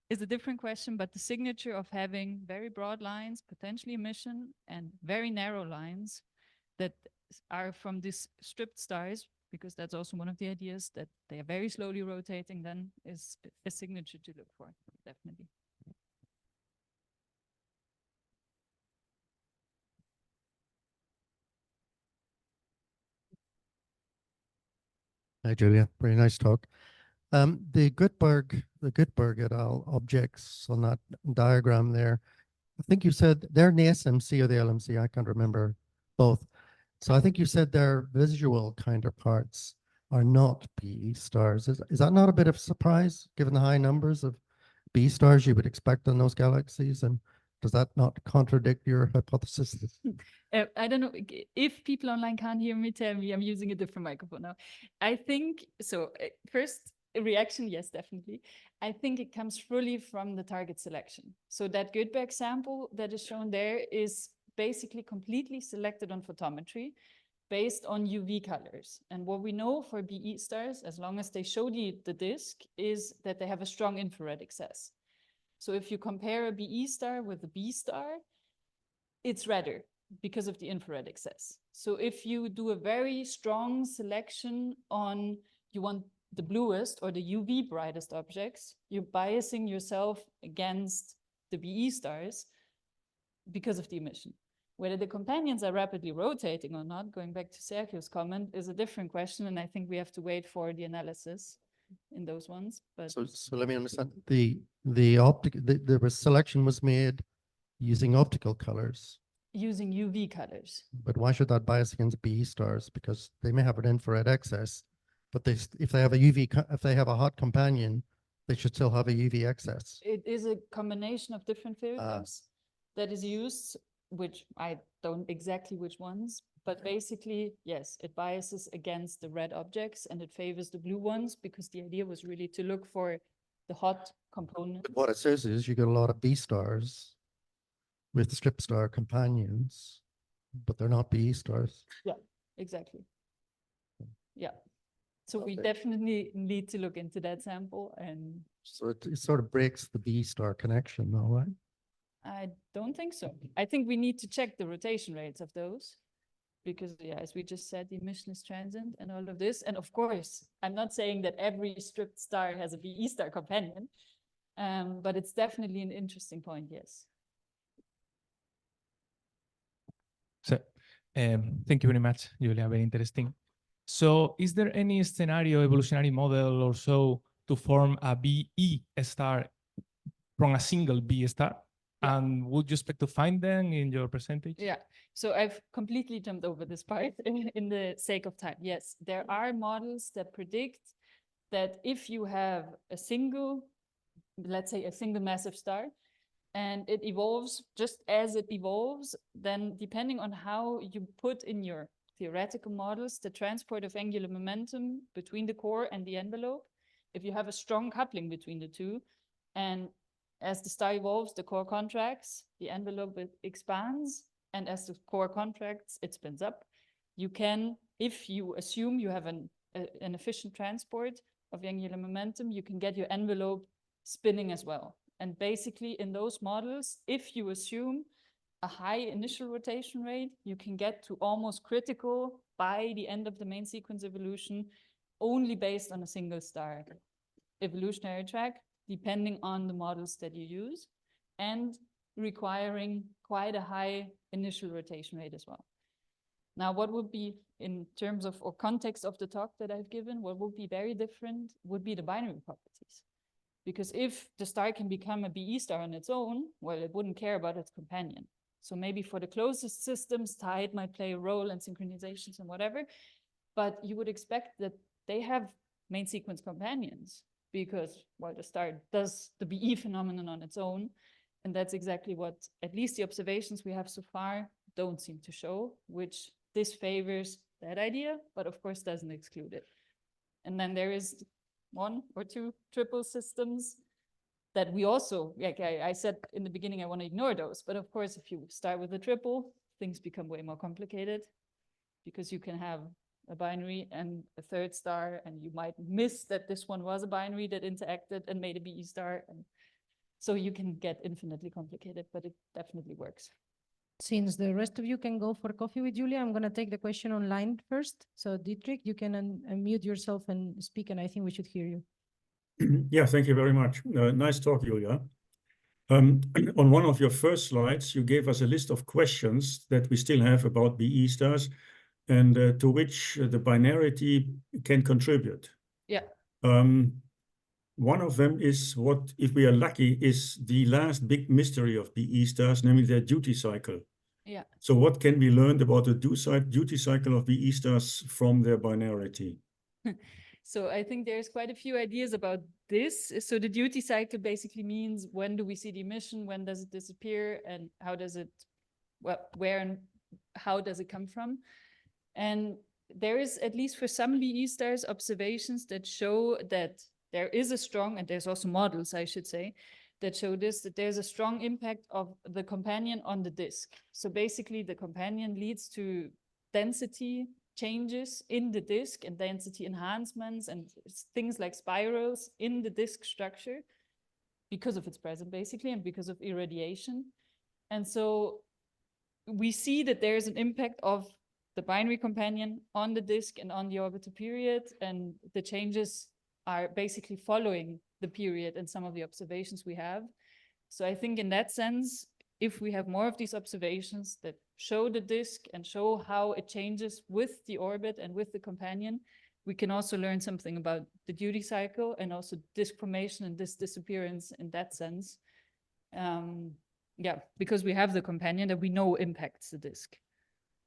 is a different question, but the signature of having very broad lines, potentially emission, and very narrow lines that are from these stripped stars, because that's also one of the ideas that they are very slowly rotating, then is a signature to look for, definitely. Hi, Julia. Very nice talk. The Gutenberg et al. Objects on that diagram there, I think you said they're in the SMC or the LMC. I can't remember both. So I think you said their visual counterparts are not B stars. Is that not a bit of a surprise, given the high numbers of B stars you would expect on those galaxies? And does that not contradict your hypothesis? I don't know if people online can't hear me, tell me. I'm using a different microphone now. I think so. First reaction, yes, definitely. I think it comes fully from the target selection. So that Gutenberg sample that is shown there is basically completely selected on photometry based on UV colors. And what we know for BE stars, as long as they show the disk, is that they have a strong infrared excess. So if you compare a BE star with a B star, it's redder because of the infrared excess. So if you do a very strong selection on, you want the bluest or the UV brightest objects, you're biasing yourself against the BE stars because of the emission. Whether the companions are rapidly rotating or not, going back to Sergio's comment, is a different question, and I think we have to wait for the analysis in those ones. But So let me understand. The selection was made using optical colors. using UV colors. But why should that bias against BE stars? Because they may have an infrared excess, but if they have a hot companion, they should still have a UV excess. It is a combination of different filters that is used, which I don't exactly which ones, but basically, yes, it biases against the red objects and it favors the blue ones, because the idea was really to look for the hot component. But what it says is you get a lot of B stars with strip star companions, but they're not BE stars. Yeah, exactly. Yeah. So we Okay. definitely need to look into that sample, and So it sort of breaks the B star connection, though, right? I don't think so. I think we need to check the rotation rates of those, because yeah, as we just said, the emission is transient and all of this. And of course, I'm not saying that every stripped star has a BE star companion, but it's definitely an interesting point, yes. So, thank you very much, Julia. Very interesting. So, is there any scenario, evolutionary model or so, to form a BE star from a single B star? Yeah. And would you expect to find them in your percentage? Yeah, so I've completely jumped over this part in the sake of time. Yes, there are models that predict that if you have a single, let's say a single massive star, and it evolves just as it evolves, then depending on how you put in your theoretical models the transport of angular momentum between the core and the envelope, if you have a strong coupling between the two, and as the star evolves, the core contracts, the envelope expands, and as the core contracts, it spins up. You can, if you assume you have an efficient transport of angular momentum, you can get your envelope spinning as well. And basically in those models, if you assume a high initial rotation rate, you can get to almost critical by the end of the main sequence evolution, only based on a single star evolutionary track, depending on the models that you use, and requiring quite a high initial rotation rate as well. Now, what would be, in terms of, or context of the talk that I've given, what would be very different would be the binary properties. Because if the star can become a BE star on its own, well, it wouldn't care about its companion. So maybe for the closest systems, tide might play a role in synchronizations and whatever, but you would expect that they have main sequence companions, because, well, the star does the BE phenomenon on its own. And that's exactly what, at least the observations we have so far, don't seem to show, which disfavors that idea, but of course doesn't exclude it. And then there is one or two triple systems that we also, like I said in the beginning, I want to ignore those. But of course, if you start with a triple, things become way more complicated, because you can have a binary and a third star, and you might miss that this one was a binary that interacted and made a BE star. And so you can get infinitely complicated, but it definitely works. Since the rest of you can go for coffee with Julia, I'm going to take the question online first. So Dietrich, you can unmute yourself and speak, and I think we should hear you. Yeah, thank you very much. Nice talk, Julia. On one of your first slides, you gave us a list of questions that we still have about BE stars, and to which the binarity can contribute. Yeah. One of them is what, if we are lucky, is the last big mystery of BE stars, namely their duty cycle. Yeah. So what can be learned about the duty cycle of BE stars from their binarity? So I think there's quite a few ideas about this. So the duty cycle basically means, when do we see the emission, when does it disappear, and how does it, well, where and how does it come from? And there is, at least for some BE stars, observations that show that there is a strong, and there's also models, I should say, that show this, that there's a strong impact of the companion on the disk. So basically the companion leads to density changes in the disk and density enhancements and things like spirals in the disk structure because of its presence, basically, and because of irradiation. And so we see that there's an impact of the binary companion on the disk and on the orbital period, and the changes are basically following the period and some of the observations we have. So I think in that sense, if we have more of these observations that show the disk and show how it changes with the orbit and with the companion, we can also learn something about the duty cycle and also disk formation and disk disappearance in that sense. Yeah, because we have the companion that we know impacts the disk.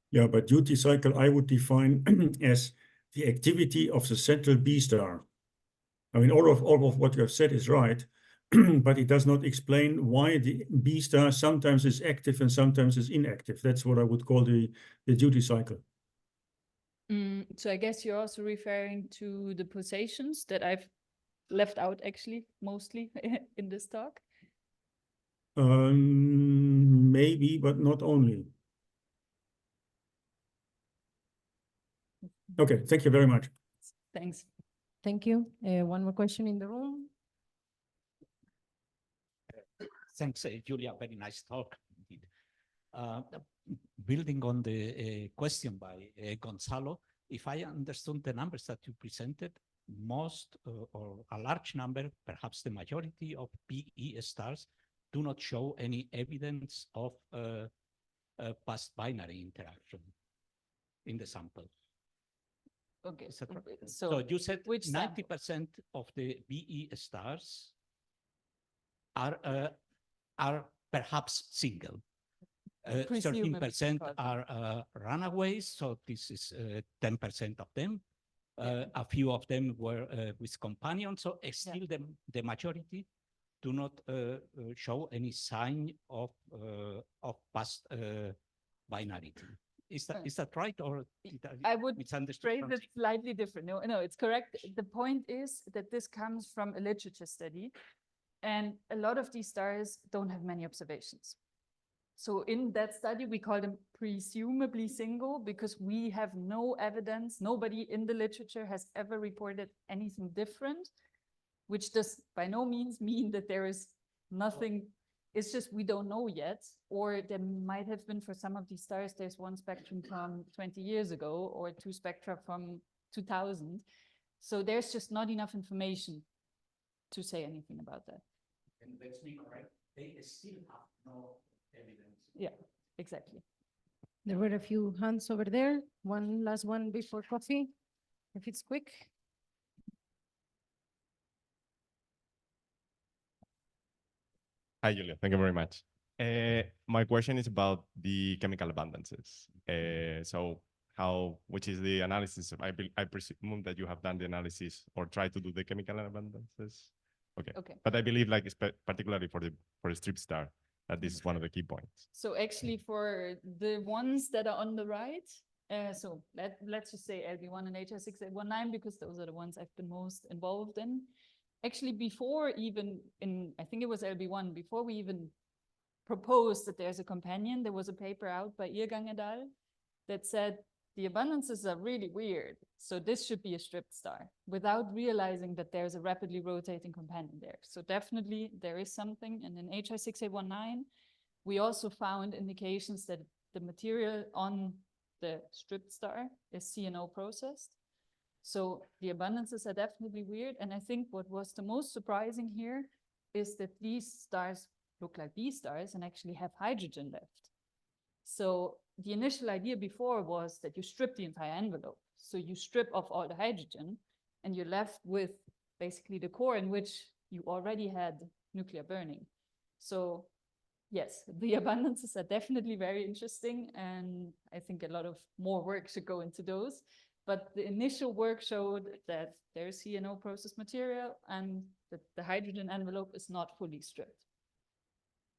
Yeah, but duty cycle I would define as the activity of the central B star. I mean, all of what you have said is right, but it does not explain why the B star sometimes is active and sometimes is inactive. That's what I would call the duty cycle. So I guess you're also referring to the pulsations that I've left out, actually, mostly in this talk. Maybe, but not only. Okay, thank you very much. Thanks. Thank you. One more question in the room. Thanks, Julia. Very nice talk indeed. Building on the question by Gonzalo, if I understood the numbers that you presented, most or a large number, perhaps the majority of BE stars do not show any evidence of past binary interaction in the sample. Okay, so you said which 90% of the BE stars are perhaps single. 13% are runaways, so this is 10% of them. A few of them were with companions, so still the majority do not show any sign of past binarity. Is that right, or I would phrase it slightly different? No, it's correct. The point is that this comes from a literature study, and a lot of these stars don't have many observations. So in that study, we call them presumably single because we have no evidence. Nobody in the literature has ever reported anything different, which does by no means mean that there is nothing. It's just we don't know yet, or there might have been for some of these stars, there's one spectrum from 20 years ago or two spectra from 2000. So there's just not enough information to say anything about that. And let's be correct, they still have no evidence. Yeah, exactly. There were a few hands over there. One last one before coffee, if it's quick. Hi, Julia. Thank you very much. My question is about the chemical abundances. So which is the analysis? I presume that you have done the analysis or tried to do the chemical abundances. Okay. But I believe, like, particularly for the strip star, that this is one of the key points. So actually for the ones that are on the right, so let's just say LB1 and HR619, because those are the ones I've been most involved in. actually before even I think it was LB1, before we even proposed that there's a companion, there was a paper out by Irgang et al. That said, the abundances are really weird, so this should be a stripped star, without realizing that there's a rapidly rotating companion there. So definitely there is something, and in HI 6819, we also found indications that the material on the stripped star is CNO processed. So the abundances are definitely weird. And I think what was the most surprising here is that these stars look like B stars and actually have hydrogen left. So the initial idea before was that you strip the entire envelope. So you strip off all the hydrogen and you're left with basically the core in which you already had nuclear burning. So yes, the abundances are definitely very interesting, and I think a lot of more work should go into those. But the initial work showed that there's CNO processed material and that the hydrogen envelope is not fully stripped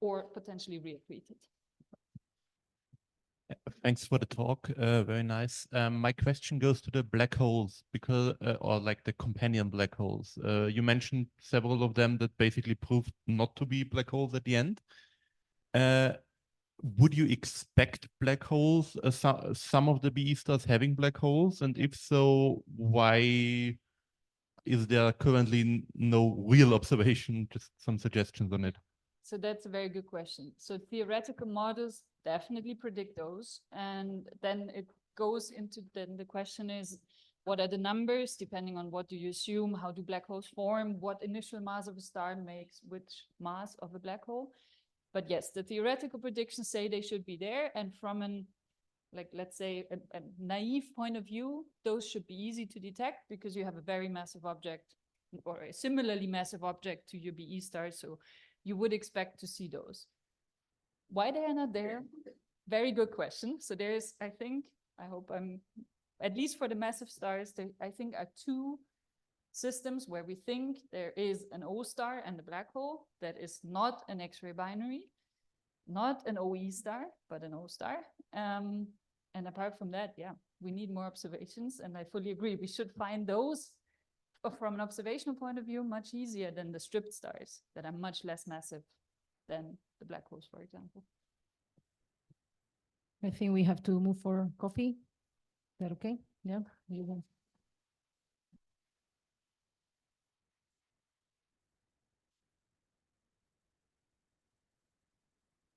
or potentially reaccreted. Thanks for the talk. Very nice. My question goes to the black holes, because or like the companion black holes. You mentioned several of them that basically proved not to be black holes at the end. Would you expect black holes, some of the BE stars having black holes? And if so, why is there currently no real observation? Just some suggestions on it. So that's a very good question. So theoretical models definitely predict those. And then it goes into, then the question is, what are the numbers, depending on what do you assume, how do black holes form, what initial mass of a star makes which mass of a black hole. But yes, the theoretical predictions say they should be there. And from an, like, let's say a naive point of view, those should be easy to detect because you have a very massive object or a similarly massive object to your BE star. So you would expect to see those. Why they are not there? Very good question. So there's, I think, I hope I'm, at least for the massive stars, there, I think, are two systems where we think there is an O star and a black hole that is not an X-ray binary, not an OE star, but an O star. And apart from that, yeah, we need more observations. And I fully agree. We should find those from an observational point of view much easier than the stripped stars that are much less massive than the black holes, for example. I think we have to move for coffee. Is that okay? Yeah.